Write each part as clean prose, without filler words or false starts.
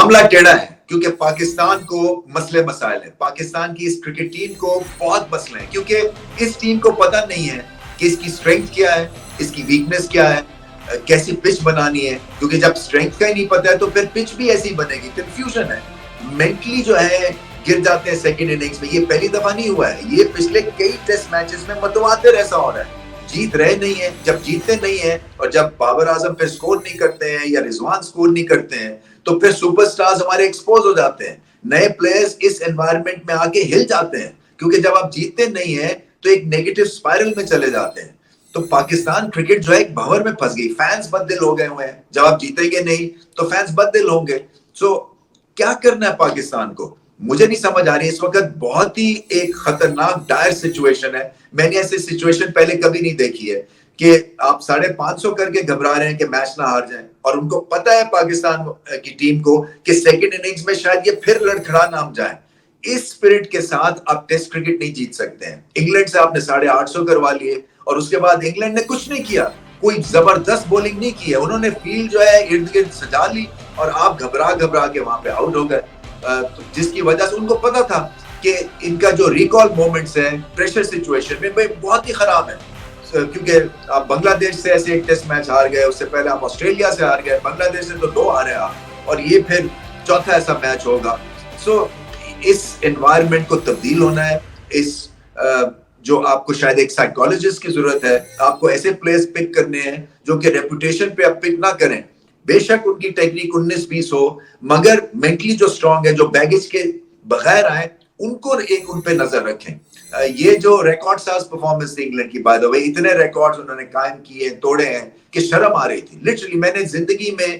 معاملہ ٹیڑھا ہے کیونکہ پاکستان کو مسئلے مسائل ہیں. پاکستان کی اس کرکٹ ٹیم کو بہت مسئلے ہیں کیونکہ اس ٹیم کو پتہ نہیں ہے کہ اس کی سٹرینگتھ کیا ہے, اس کی ویکنس کیا ہے, کیسی پچ بنانی ہے. کیونکہ جب سٹرینگتھ کا ہی نہیں پتہ ہے تو پھر پچ بھی ایسی بنے گی. کنفیوژن ہے. مینٹلی جو ہے گر جاتے ہیں سیکنڈ اننگز میں. یہ پہلی دفعہ نہیں ہوا ہے, یہ پچھلے کئی ٹیسٹ میچز میں متواتر ایسا ہو رہا ہے. جیت رہے نہیں ہیں, جب جیتتے نہیں ہیں اور جب بابر اعظم پھر سکور نہیں کرتے ہیں یا رضوان سکور نہیں کرتے ہیں تو پھر سپر سٹارز ہمارے ایکسپوز ہو جاتے ہیں. نئے پلیئرز اس انوائرمنٹ میں آ کے ہل جاتے ہیں کیونکہ جب آپ جیتتے نہیں ہیں تو ایک نیگیٹو سپائرل میں چلے جاتے ہیں. تو پاکستان کرکٹ جو ہے ایک بھنور میں پھنس گئی. فینس بددل ہو گئے ہوئے ہیں. جب آپ جیتیں گے نہیں تو فینس بددل ہوں گے. سو کیا کرنا ہے پاکستان کو, مجھے نہیں سمجھ آ رہی. اس وقت بہت ہی ایک خطرناک ڈائر سچویشن ہے. میں نے ایسی سچویشن پہلے کبھی نہیں دیکھی ہے کہ آپ 550 کر کے گھبرا رہے ہیں کہ میچ نہ ہار جائیں, اور ان کو پتا ہے پاکستان کی ٹیم کو کہ سیکنڈ اننگز میں شاید یہ پھر لڑکھڑا نہ جائیں. اس اسپرٹ کے ساتھ آپ ٹیسٹ کرکٹ نہیں جیت سکتے ہیں. انگلینڈ سے آپ نے 850 کروا لیے اور اس کے بعد انگلینڈ نے کچھ نہیں کیا, کوئی زبردست بولنگ نہیں کی ہے. انہوں نے فیلڈ جو ہے ارد گرد سجا لی اور آپ گھبرا کے وہاں پہ آؤٹ ہو گئے, جس کی وجہ سے ان کو پتا تھا کہ ان کا جو ریکال مومنٹس ہیں پریشر سچویشن میں بہت ہی خراب ہے. کیونکہ آپ بنگلہ دیش سے ایسے ایک ٹیسٹ میچ ہار گئے, اس سے پہلے آپ آسٹریلیا سے ہار گئے, بنگلہ دیش سے تو 2 ہارے آپ, اور یہ پھر چوتھا ایسا میچ ہوگا. سو اس انوائرمنٹ کو تبدیل ہونا ہے. اس جو آپ کو شاید ایک سائیکالوجسٹ کی ضرورت ہے. آپ کو ایسے پلیئرز پک کرنے ہیں جو کہ ریپوٹیشن پہ آپ پک نہ کریں. بے شک ان کی ٹیکنیک 19-20 ہو, مگر مینٹلی جو سٹرونگ ہے, جو بیگیج کے بغیر آئے, ان کو ان پہ نظر رکھیں. یہ جو ریکارڈ ساز پرفارمنس تھی انگلینڈ کی, بائی دی وے اتنے ریکارڈز انہوں نے قائم کیے, توڑے ہیں کہ شرم آ رہی تھی. لٹرلی میں نے زندگی میں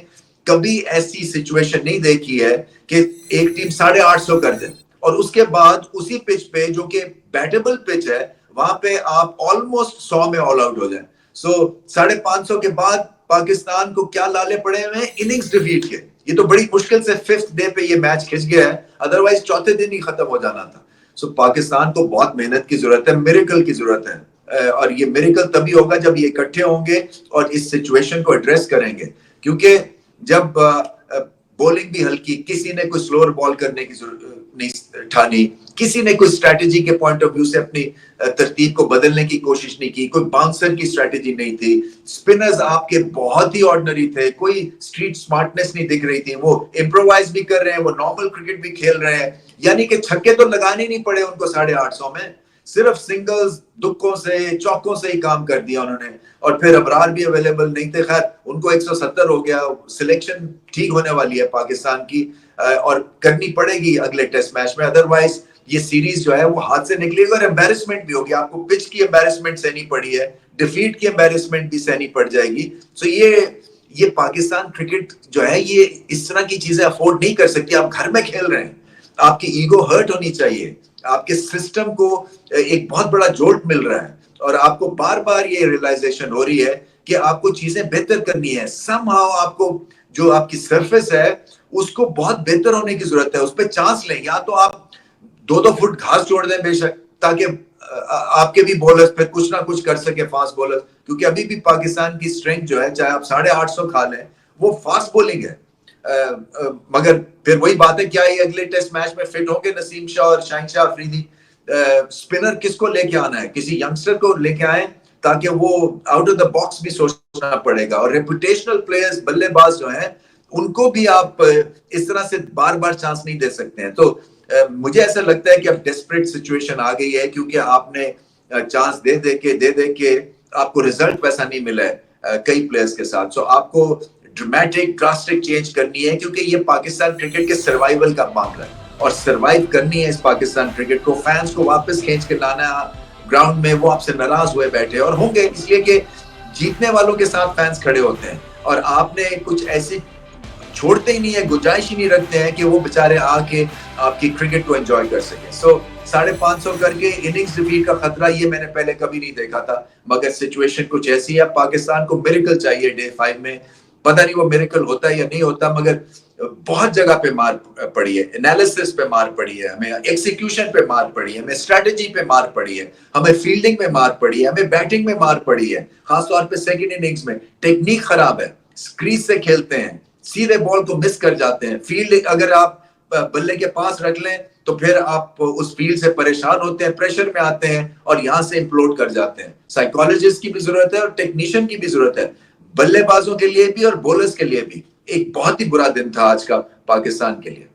کبھی ایسی سچویشن نہیں دیکھی ہے کہ ایک ٹیم 850 کر دے اور اس کے بعد اسی پچ پہ جو کہ بیٹیبل پچ ہے وہاں پہ آپ آلموسٹ 100 میں آل آؤٹ ہو جائیں. سو 550 کے بعد پاکستان کو کیا لالے پڑے ہوئے ہیں اننگز ڈیفیٹ کے. یہ تو بڑی مشکل سے 5th ڈے پہ یہ میچ کھنچ گیا ہے, ادروائز چوتھے دن ہی ختم ہو جانا تھا. سو پاکستان کو بہت محنت کی ضرورت ہے, میریکل کی ضرورت ہے, اور یہ میریکل تبھی ہوگا جب یہ اکٹھے ہوں گے اور اس سچویشن کو ایڈریس کریں گے. کیونکہ جب بولنگ بھی ہلکی, کسی نے کوئی سلور بال کرنے کی ضرورت نہیں ٹھانی, کسی نے کوئی اسٹریٹجی کے پوائنٹ آف ویو سے اپنی ترتیب کو بدلنے کی کوشش نہیں کی, کوئی باؤنسر کی اسٹریٹجی نہیں تھی. سپنرز آپ کے بہت ہی آرڈنری تھے, کوئی اسٹریٹ سمارٹنس نہیں دکھ رہی تھی. وہ امپرووائز بھی کر رہے ہیں, وہ نارمل کرکٹ بھی کھیل رہے ہیں, یعنی کہ چھکے تو لگانے نہیں پڑے ان کو 850 میں, صرف سنگلز, دکوں سے, چوکوں سے ہی کام کر دیا انہوں نے. اور پھر ابرار بھی اویلیبل نہیں تھے. خیر ان کو 170 ہو گیا. سلیکشن ٹھیک ہونے والی ہے پاکستان کی, اور کرنی پڑے گی اگلے ٹیسٹ میچ میں, ادروائز یہ سیریز جو ہے وہ ہاتھ سے نکلے گی اور امبیرسمنٹ بھی ہوگی. آپ کو پچ کی امبیرسمنٹ سہنی پڑی ہے, ڈیفیٹ کی امبیرسمنٹ بھی سہنی پڑ جائے گی. سو یہ پاکستان کرکٹ جو ہے یہ اس طرح کی چیزیں افورڈ نہیں کر سکتی. آپ گھر میں کھیل رہے ہیں, آپ کی ایگو ہرٹ ہونی چاہیے, آپ کے سسٹم کو ایک بہت بڑا جولٹ مل رہا ہے, اور آپ کو بار بار یہ ریلائزیشن ہو رہی ہے کہ آپ کو چیزیں بہتر کرنی ہے. سم ہاؤ آپ کو جو آپ کی سرفیس ہے اس کو بہت بہتر ہونے کی ضرورت ہے. اس پہ چانس لیں, یا تو آپ 2 فٹ گھاس چھوڑ دیں بے شک, تاکہ آپ کے بھی بولرز پھر کچھ نہ کچھ کر سکے, فاسٹ بولرز. کیونکہ ابھی بھی پاکستان کی سٹرینگتھ جو ہے, چاہے آپ 850 کھا لیں, وہ فاسٹ بولنگ ہے. مگر پھر وہی بات ہے, کیا یہ اگلے ٹیسٹ میچ میں فٹ ہوں گے نسیم شاہ اور شاہین شاہ افریدی؟ سپنر کس کو لے کے آنا ہے؟ کسی ینگسٹر کو لے کے آئیں تاکہ وہ آؤٹ آف دا باکس بھی سوچنا پڑے گا. اور ریپوٹیشنل پلیئرز, بلے باز جو ہیں, ان کو بھی آپ اس طرح سے بار بار چانس نہیں دے سکتے ہیں. تو مجھے ایسا لگتا ہے کہ اب ڈیسپریٹ سچویشن آ گئی ہے, کیونکہ آپ نے چانس دے کے آپ کو ریزلٹ ویسا نہیں ملا ہے کئی پلیئرز کے ساتھ. سو آپ کو ڈرامیٹک ڈراسٹک چینج کرنی ہے, کیونکہ یہ پاکستان کرکٹ کے سروائیول کا معاملہ ہے, اور سروائیو کرنی ہے اس پاکستان کرکٹ کو. فینس کو واپس کھینچ کے لانا گراؤنڈ میں. وہ آپ سے ناراض ہوئے بیٹھے, اور ہوں گے اس لیے کہ جیتنے والوں کے ساتھ فینس کھڑے ہوتے ہیں, اور آپ نے کچھ ایسی چھوڑتے ہی نہیں ہے, گنجائش ہی نہیں رکھتے ہیں کہ وہ بےچارے آ کے آپ کی کرکٹ کو انجوائے کر سکیں. سو 550 کر کے اننگز ڈیفیٹ کا خطرہ یہ میں نے پہلے کبھی نہیں دیکھا تھا, مگر سچویشن کچھ ایسی ہے. پاکستان کو میریکل چاہیے ڈے 5 میں. پتہ نہیں وہ میریکل ہوتا ہے یا نہیں ہوتا, مگر بہت جگہ پہ مار پڑی ہے, انالیسس پہ مار پڑی ہے, ہمیں ایکسیکیوشن پہ مار پڑی ہے, ہمیں اسٹریٹجی پہ مار پڑی ہے, ہمیں فیلڈنگ میں مار پڑی ہے, ہمیں بیٹنگ میں مار پڑی ہے. خاص طور پہ سیکنڈ اننگز میں ٹیکنیک خراب ہے, کریز سے کھیلتے ہیں, سیدھے بال کو مس کر جاتے ہیں. فیلڈ اگر آپ بلے کے پاس رکھ لیں تو پھر آپ اس فیلڈ سے پریشان ہوتے ہیں, پریشر میں آتے ہیں اور یہاں سے امپلوڈ کر جاتے ہیں. سائیکالوجسٹ کی بھی ضرورت ہے اور ٹیکنیشین کی بھی ضرورت ہے, بلے بازوں کے لیے بھی اور بولرز کے لیے بھی. ایک بہت ہی برا دن تھا آج کا پاکستان کے لیے.